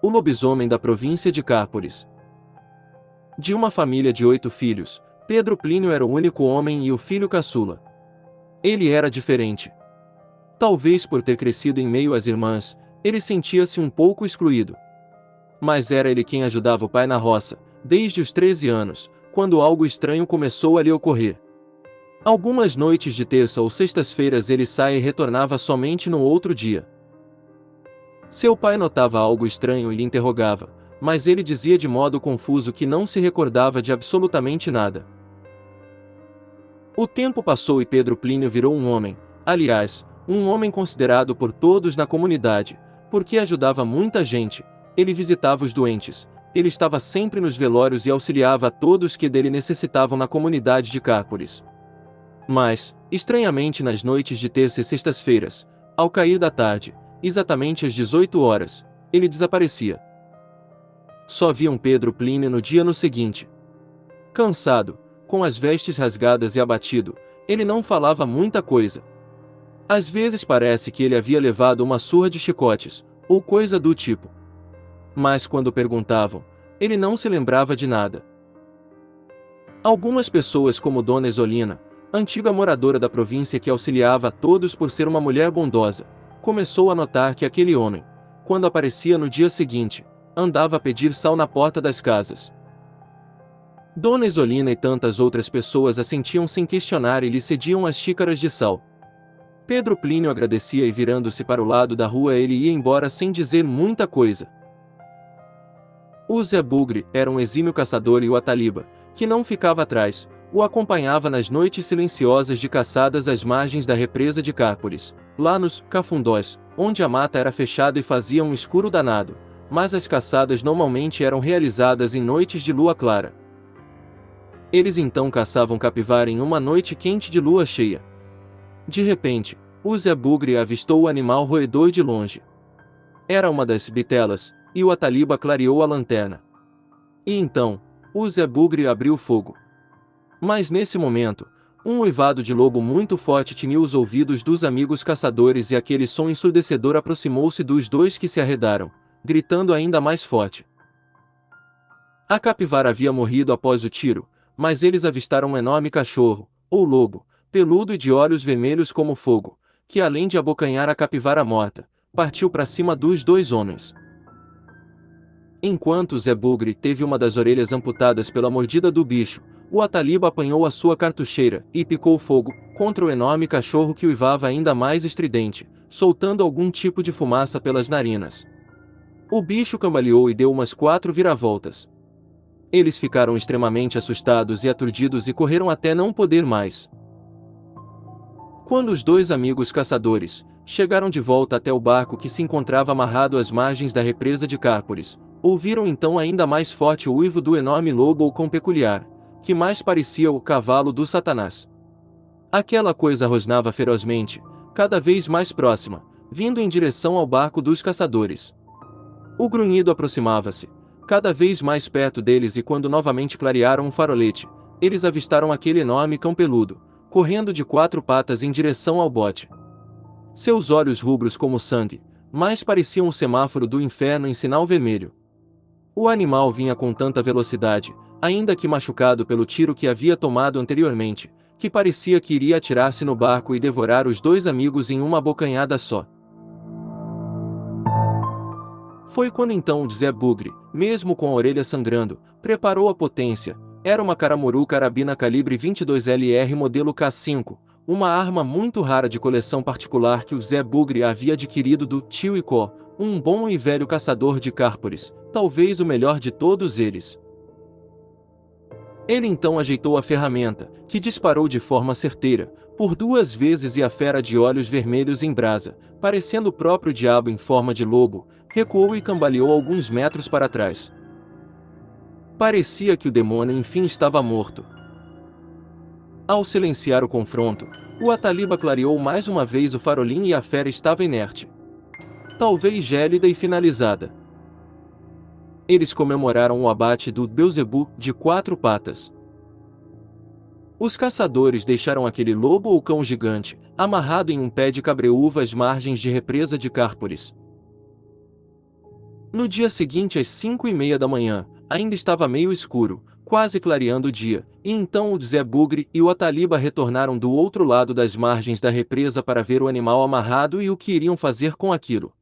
O lobisomem da província de Cárporis. De uma família de 8 filhos, Pedro Plínio era o único homem e o filho caçula. Ele era diferente. Talvez por ter crescido em meio às irmãs, ele sentia-se um pouco excluído. Mas era ele quem ajudava o pai na roça, desde os 13 anos, quando algo estranho começou a lhe ocorrer. Algumas noites de terça ou sextas-feiras ele saía e retornava somente no outro dia. Seu pai notava algo estranho e lhe interrogava, mas ele dizia de modo confuso que não se recordava de absolutamente nada. O tempo passou e Pedro Plínio virou um homem, aliás, um homem considerado por todos na comunidade, porque ajudava muita gente, ele visitava os doentes, ele estava sempre nos velórios e auxiliava a todos que dele necessitavam na comunidade de Cárporis. Mas, estranhamente nas noites de terça e sextas-feiras, ao cair da tarde, exatamente às 18 horas, ele desaparecia. Só viam Pedro Plínio no dia seguinte. Cansado, com as vestes rasgadas e abatido, ele não falava muita coisa. Às vezes parece que ele havia levado uma surra de chicotes, ou coisa do tipo. Mas quando perguntavam, ele não se lembrava de nada. Algumas pessoas como Dona Isolina, antiga moradora da província que auxiliava a todos por ser uma mulher bondosa, começou a notar que aquele homem, quando aparecia no dia seguinte, andava a pedir sal na porta das casas. Dona Isolina e tantas outras pessoas assentiam sem questionar e lhe cediam as xícaras de sal. Pedro Plínio agradecia e virando-se para o lado da rua ele ia embora sem dizer muita coisa. O Zé Bugre era um exímio caçador e o Ataliba, que não ficava atrás, o acompanhava nas noites silenciosas de caçadas às margens da represa de Cárporis, lá nos cafundós, onde a mata era fechada e fazia um escuro danado, mas as caçadas normalmente eram realizadas em noites de lua clara. Eles então caçavam capivara em uma noite quente de lua cheia. De repente, o Zé Bugre avistou o animal roedor de longe. Era uma das bitelas, e o Ataliba clareou a lanterna. E então, o Zé Bugre abriu fogo. Mas nesse momento, um uivado de lobo muito forte tiniu os ouvidos dos amigos caçadores e aquele som ensurdecedor aproximou-se dos dois que se arredaram, gritando ainda mais forte. A capivara havia morrido após o tiro, mas eles avistaram um enorme cachorro, ou lobo, peludo e de olhos vermelhos como fogo, que além de abocanhar a capivara morta, partiu para cima dos dois homens. Enquanto Zé Bugre teve uma das orelhas amputadas pela mordida do bicho, o Ataliba apanhou a sua cartucheira e picou fogo contra o enorme cachorro que uivava ainda mais estridente, soltando algum tipo de fumaça pelas narinas. O bicho cambaleou e deu umas 4 viravoltas. Eles ficaram extremamente assustados e aturdidos e correram até não poder mais. Quando os dois amigos caçadores chegaram de volta até o barco que se encontrava amarrado às margens da represa de Cárporis, ouviram então ainda mais forte o uivo do enorme lobo ou cão peculiar, que mais parecia o cavalo do Satanás. Aquela coisa rosnava ferozmente, cada vez mais próxima, vindo em direção ao barco dos caçadores. O grunhido aproximava-se, cada vez mais perto deles e quando novamente clarearam um farolete, eles avistaram aquele enorme cão peludo, correndo de 4 patas em direção ao bote. Seus olhos rubros como sangue, mais pareciam um semáforo do inferno em sinal vermelho. O animal vinha com tanta velocidade, ainda que machucado pelo tiro que havia tomado anteriormente, que parecia que iria atirar-se no barco e devorar os dois amigos em uma abocanhada só. Foi quando então o Zé Bugre, mesmo com a orelha sangrando, preparou a potência. Era uma Caramuru carabina calibre 22 LR modelo K5, uma arma muito rara de coleção particular que o Zé Bugre havia adquirido do tio Icó, um bom e velho caçador de Cárporis, talvez o melhor de todos eles. Ele então ajeitou a ferramenta, que disparou de forma certeira, por 2 vezes e a fera de olhos vermelhos em brasa, parecendo o próprio diabo em forma de lobo, recuou e cambaleou alguns metros para trás. Parecia que o demônio enfim estava morto. Ao silenciar o confronto, o Ataliba clareou mais uma vez o farolim e a fera estava inerte. Talvez gélida e finalizada. Eles comemoraram o abate do Beuzebu de 4 patas. Os caçadores deixaram aquele lobo ou cão gigante, amarrado em um pé de cabreúva às margens de represa de Cárporis. No dia seguinte às 5:30 da manhã, ainda estava meio escuro, quase clareando o dia, e então o Zé Bugre e o Ataliba retornaram do outro lado das margens da represa para ver o animal amarrado e o que iriam fazer com aquilo.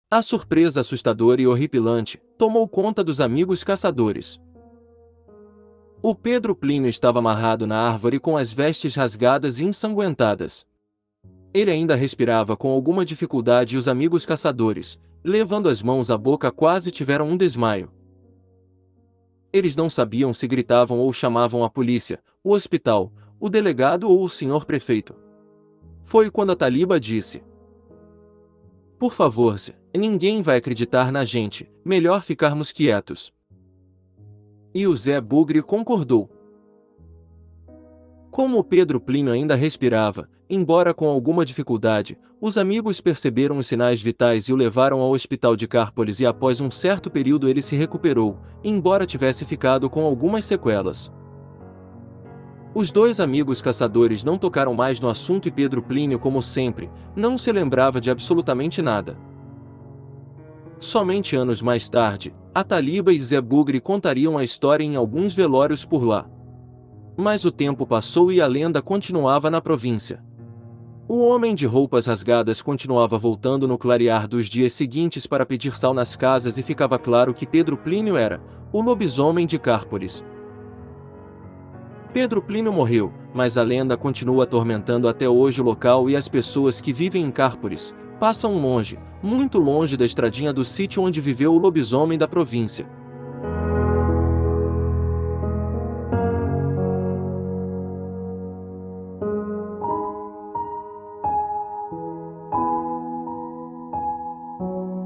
A surpresa assustadora e horripilante tomou conta dos amigos caçadores. O Pedro Plínio estava amarrado na árvore com as vestes rasgadas e ensanguentadas. Ele ainda respirava com alguma dificuldade e os amigos caçadores, levando as mãos à boca, quase tiveram um desmaio. Eles não sabiam se gritavam ou chamavam a polícia, o hospital, o delegado ou o senhor prefeito. Foi quando a Taliba disse: "Por favor, Zé, ninguém vai acreditar na gente, melhor ficarmos quietos." E o Zé Bugre concordou. Como o Pedro Plínio ainda respirava, embora com alguma dificuldade, os amigos perceberam os sinais vitais e o levaram ao hospital de Cárpolis, e após um certo período ele se recuperou, embora tivesse ficado com algumas sequelas. Os dois amigos caçadores não tocaram mais no assunto e Pedro Plínio, como sempre, não se lembrava de absolutamente nada. Somente anos mais tarde, Ataliba e Zé Bugre contariam a história em alguns velórios por lá. Mas o tempo passou e a lenda continuava na província. O homem de roupas rasgadas continuava voltando no clarear dos dias seguintes para pedir sal nas casas, e ficava claro que Pedro Plínio era o lobisomem de Cárpolis. Pedro Plínio morreu, mas a lenda continua atormentando até hoje o local, e as pessoas que vivem em Cárpolis passam longe, muito longe da estradinha do sítio onde viveu o lobisomem da província.